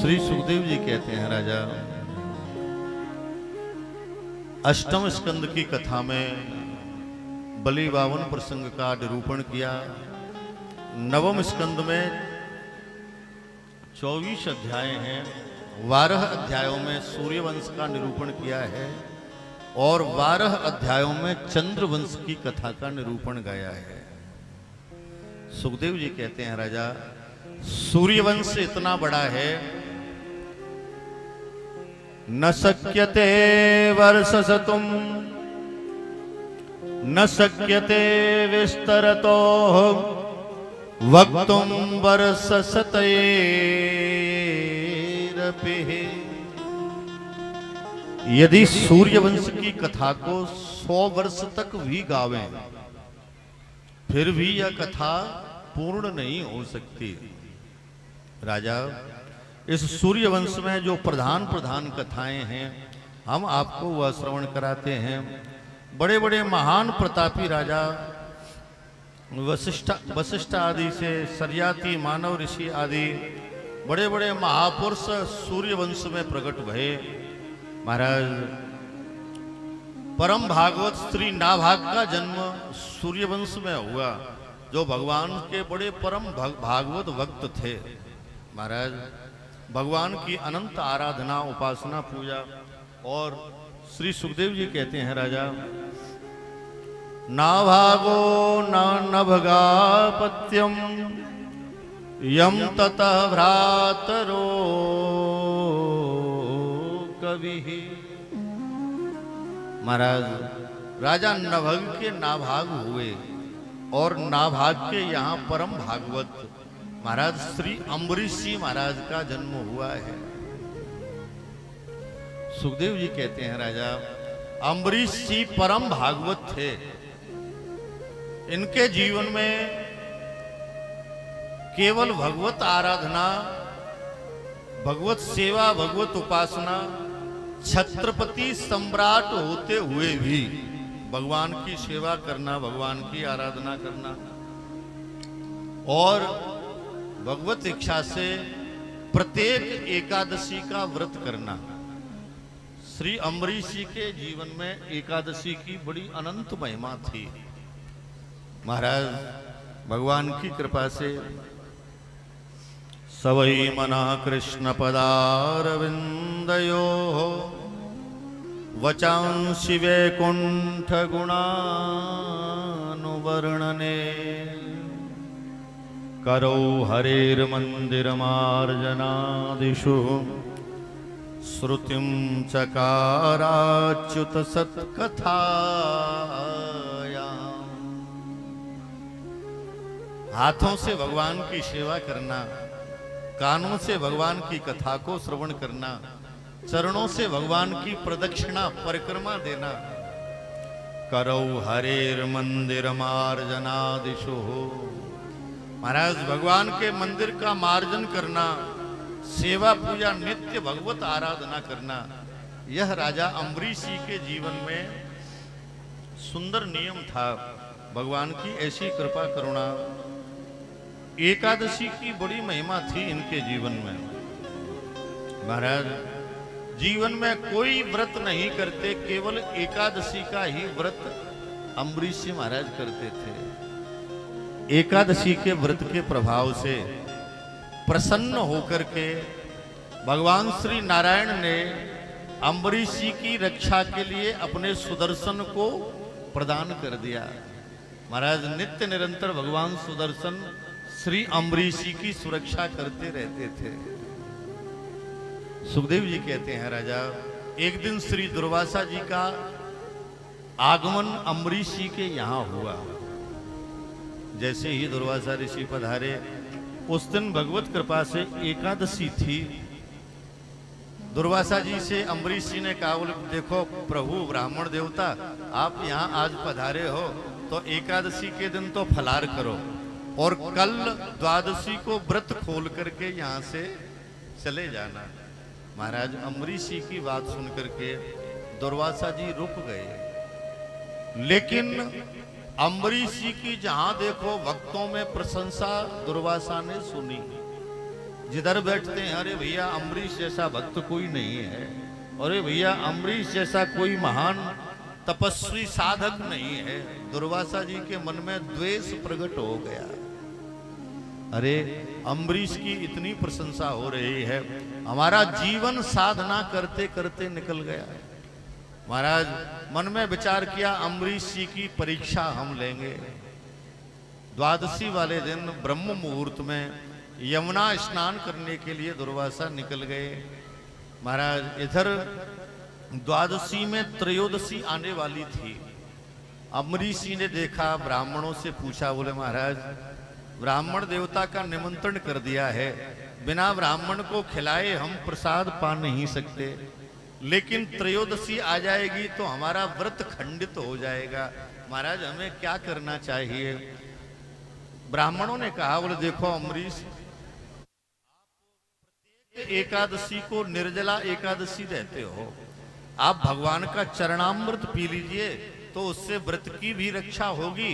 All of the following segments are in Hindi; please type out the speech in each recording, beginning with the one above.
श्री सुखदेव जी कहते हैं राजा, अष्टम स्कंद की कथा में बलि बावन प्रसंग का निरूपण किया। नवम स्कंद में 24 अध्याय हैं। 12 अध्यायों में सूर्यवंश का निरूपण किया है और 12 अध्यायों में चंद्रवंश की कथा का निरूपण गाया है। सुखदेव जी कहते हैं राजा, सूर्यवंश इतना बड़ा है, न शक्यते वर्षसतुम न शक्यते विस्तरतो वक्तुम वर्षसतैरपि। यदि सूर्यवंश की कथा को 100 वर्ष तक भी गावें फिर भी यह कथा पूर्ण नहीं हो सकती। राजा, इस सूर्यवंश में जो प्रधान प्रधान कथाएं हैं हम आपको वह श्रवण कराते हैं। बड़े बड़े महान प्रतापी राजा वशिष्ठ आदि से सरियाती मानव ऋषि आदि बड़े बड़े महापुरुष सूर्यवंश में प्रकट भये। महाराज, परम भागवत श्री नाभाग का जन्म सूर्यवंश में हुआ, जो भगवान के बड़े परम भागवत भक्त थे। महाराज, भगवान की अनंत आराधना, उपासना, पूजा। और श्री सुखदेव जी कहते हैं राजा, नाभागो न नभगापत्यम यम ततः भ्रातरो कवि। महाराज, राजा नभग के नाभाग हुए और नाभाग के यहाँ परम भागवत महाराज श्री अम्बरीश जी महाराज का जन्म हुआ है। सुखदेव जी कहते हैं राजा, अम्बरीश जी परम भागवत थे। इनके जीवन में केवल भगवत आराधना, भगवत सेवा, भगवत उपासना, छत्रपति सम्राट होते हुए भी भगवान की सेवा करना, भगवान की आराधना करना और भगवत इच्छा से प्रत्येक एकादशी का व्रत करना। श्री अम्बरीश जी के जीवन में एकादशी की बड़ी अनंत महिमा थी। महाराज, भगवान की कृपा से सवै मना कृष्ण पदारविंदयो वचांसि वैकुंठ गुणानुवर्णने करो हरेर्मन्दिरमार्जनादिषु श्रुतिं चकाराच्युत सत्कथाया। हाथों से भगवान की सेवा करना, कानों से भगवान की कथा को श्रवण करना, चरणों से भगवान की प्रदक्षिणा परिक्रमा देना। करो हरेर्मन्दिरमार्जनादिषु, महाराज भगवान के मंदिर का मार्जन करना, सेवा पूजा, नित्य भगवत आराधना करना, यह राजा अम्बरीश जी के जीवन में सुंदर नियम था। भगवान की ऐसी कृपा करुणा। एकादशी की बड़ी महिमा थी इनके जीवन में। महाराज, जीवन में कोई व्रत नहीं करते, केवल एकादशी का ही व्रत अम्बरीश जी महाराज करते थे। एकादशी के व्रत के प्रभाव से प्रसन्न होकर के भगवान श्री नारायण ने अम्बरीश जी की रक्षा के लिए अपने सुदर्शन को प्रदान कर दिया। महाराज, नित्य निरंतर भगवान सुदर्शन श्री अम्बरीश जी की सुरक्षा करते रहते थे। सुखदेव जी कहते हैं राजा, एक दिन श्री दुर्वासा जी का आगमन अम्बरीश जी के यहाँ हुआ। जैसे ही दुर्वासा ऋषि पधारे, उस दिन भगवत कृपा से एकादशी थी। दुर्वासा जी से अम्बरीश जी ने कहा, बोले देखो प्रभु ब्राह्मण देवता, आप यहाँ आज पधारे हो तो एकादशी के दिन तो फलार करो और कल द्वादशी को व्रत खोल करके यहाँ से चले जाना। महाराज, अम्बरीश जी की बात सुन करके दुर्वासा जी रुक गए, लेकिन अम्बरीश जी की जहां देखो भक्तों में प्रशंसा दुर्वासा ने सुनी। जिधर बैठते हैं अरे भैया अम्बरीश जैसा भक्त कोई नहीं है, अरे भैया अम्बरीश जैसा कोई महान तपस्वी साधक नहीं है। दुर्वासा जी के मन में द्वेष प्रकट हो गया। अरे अम्बरीश की इतनी प्रशंसा हो रही है, हमारा जीवन साधना करते करते निकल गया। महाराज मन में विचार किया अम्बरीश जी की परीक्षा हम लेंगे। द्वादशी वाले दिन ब्रह्म मुहूर्त में यमुना स्नान करने के लिए दुर्वासा निकल गए। महाराज इधर द्वादशी में त्रयोदशी आने वाली थी। अम्बरीश जी ने देखा, ब्राह्मणों से पूछा, बोले महाराज ब्राह्मण देवता का निमंत्रण कर दिया है, बिना ब्राह्मण को खिलाए हम प्रसाद पा नहीं सकते, लेकिन त्रयोदशी आ जाएगी तो हमारा व्रत खंडित हो जाएगा, महाराज हमें क्या करना चाहिए। ब्राह्मणों ने कहा, बोले देखो अम्बरीश, एकादशी को निर्जला एकादशी रहते हो, आप भगवान का चरणामृत पी लीजिए तो उससे व्रत की भी रक्षा होगी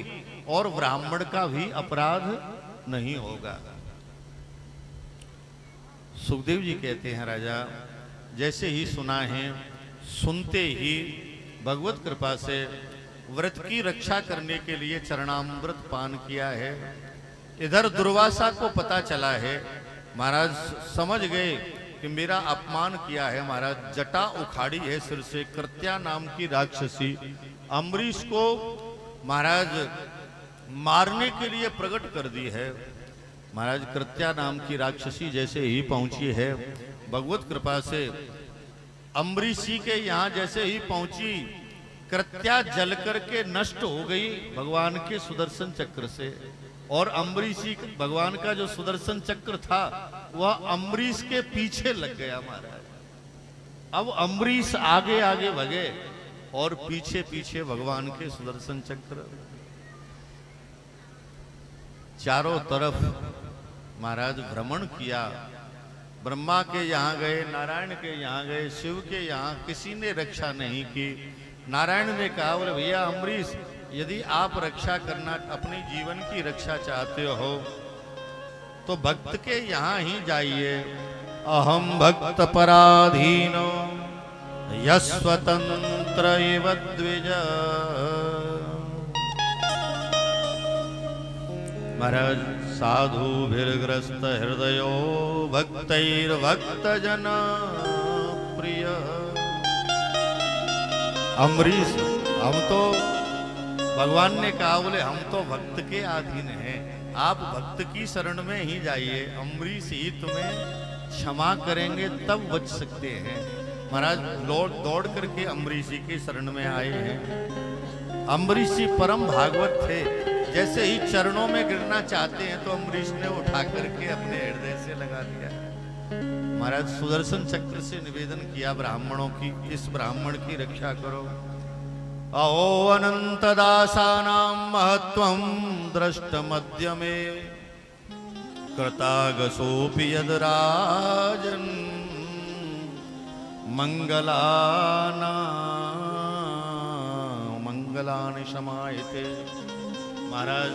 और ब्राह्मण का भी अपराध नहीं होगा। सुखदेव जी कहते हैं, राजा जैसे ही सुना है, सुनते ही भगवत कृपा से व्रत की रक्षा करने के लिए चरणामृत पान किया है। इधर दुर्वासा को पता चला है, महाराज समझ गए कि मेरा अपमान किया है, महाराज जटा उखाड़ी है सिर से। कृत्या नाम की राक्षसी अम्बरीश को महाराज मारने के लिए प्रकट कर दी है। महाराज कृत्या नाम की राक्षसी जैसे ही पहुंची है, भगवत कृपा से अम्बरीश जी के यहाँ जैसे ही पहुंची, कृत्या जल करके नष्ट हो गई भगवान के सुदर्शन चक्र से। और अम्बरीश जी भगवान का जो सुदर्शन चक्र था वह अम्बरीश के पीछे लग गया महाराज। अब अम्बरीश आगे आगे भगे और पीछे पीछे भगवान के सुदर्शन चक्र। चारों तरफ महाराज भ्रमण किया, ब्रह्मा के यहाँ गए, नारायण के यहाँ गए, शिव के यहाँ, किसी ने रक्षा नहीं की। नारायण ने कहा, बोले भैया अम्बरीश, यदि आप रक्षा करना, अपने जीवन की रक्षा चाहते हो तो भक्त के यहाँ ही जाइए। अहम भक्त पराधीनो यस्वतंत्र इव द्विज। महाराज साधुभिर्ग्रस्त हृदयो भक्तैर्भक्त जन प्रिय। अम्बरीश, हम तो, भगवान ने कहा, बोले हम तो भक्त के अधीन हैं, आप भक्त की शरण में ही जाइए, अम्बरीश ही तुम्हें क्षमा करेंगे तब बच सकते हैं। महाराज दौड़ करके अम्बरीश जी की शरण में आए हैं। अम्बरीश जी परम भागवत थे, जैसे ही चरणों में गिरना चाहते हैं तो अम्बरीश ने उठा करके अपने हृदय से लगा दिया। महाराज सुदर्शन चक्र से निवेदन किया ब्राह्मणों की, इस ब्राह्मण की रक्षा करो। अहो अनंत दासानां महत्वं दृष्टमद्य मे, कृतागसोऽपि यद्राजन् मंगलानि शमायते। महाराज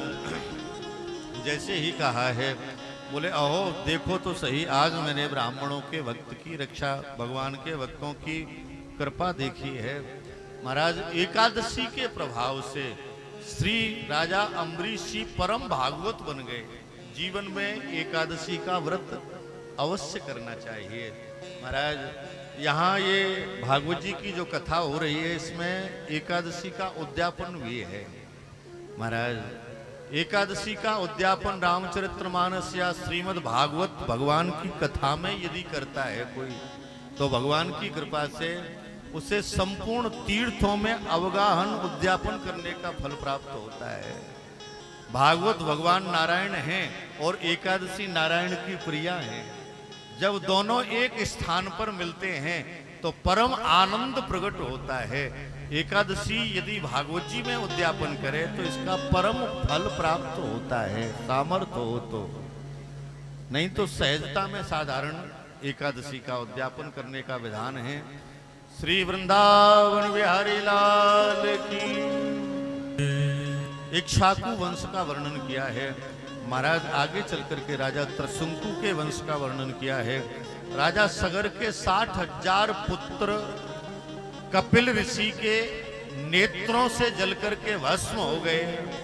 जैसे ही कहा है, बोले अहो देखो तो सही, आज मैंने ब्राह्मणों के भक्त की रक्षा, भगवान के भक्तों की कृपा देखी है। महाराज एकादशी के प्रभाव से श्री राजा अम्बरीश जी परम भागवत बन गए। जीवन में एकादशी का व्रत अवश्य करना चाहिए। महाराज यहाँ ये भागवत जी की जो कथा हो रही है, इसमें एकादशी का उद्यापन भी है। महाराज एकादशी का उद्यापन रामचरितमानस या श्रीमद् भागवत भगवान की कथा में यदि करता है कोई, तो भगवान की कृपा से उसे संपूर्ण तीर्थों में अवगाहन उद्यापन करने का फल प्राप्त होता है। भागवत भगवान नारायण हैं और एकादशी नारायण की प्रिया है। जब दोनों एक स्थान पर मिलते हैं तो परम आनंद प्रकट होता है। एकादशी यदि भागवत जी में उद्यापन करे तो इसका परम फल प्राप्त होता है, सामर्थ्य हो तो। नहीं तो सहजता में साधारण एकादशी का उद्यापन करने का विधान है। श्री वृंदावन बिहारी लाल की। इक्ष्वाकु वंश का वर्णन किया है। महाराज आगे चल करके राजा त्रसंकु के वंश का वर्णन किया है। राजा सगर के 60,000 पुत्र कपिल ऋषि के नेत्रों से जल करके भस्म हो गए।